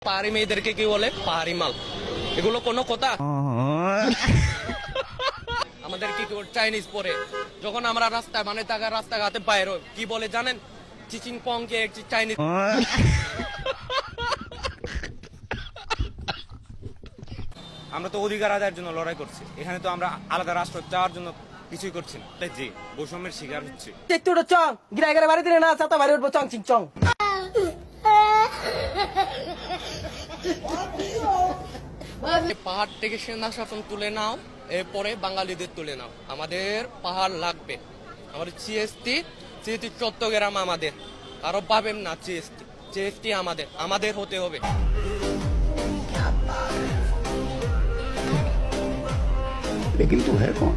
পাহাড়ি মেয়েদেরকে কি বলে? পাহাড়ি মাল। এগুলো কোনো কথা? আমাদের কি চাইনিজ পরে যখন আমরা রাস্তায় মানে রাস্তাঘাটে বাইরে কি বলে জানেন? চিচিং পং কে চাইনিজ। আমরা তো অধিকার আদায়ের জন্য লড়াই করছি, এখানে তো আমরা আলাদা রাষ্ট্র চাওয়ার জন্য কিছুই করছি না। তাই যে বৈষম্যের শিকার হচ্ছে। চং গিরা গিরা বাড়ি দিলে না ছাতা বাড়ি উঠবো চং চিং চং। পাহাড় থেকে সেনা শাসন তুলে নাও, এরপরে বাঙালিদের তুলে নাও। আমাদের পাহাড় লাগবে। আমাদের জিএসটি চট্টগ্রাম আমাদের, আরো পাবেন না। জিএসটি আমাদের হতে হবে। लेकिन तू है कौन?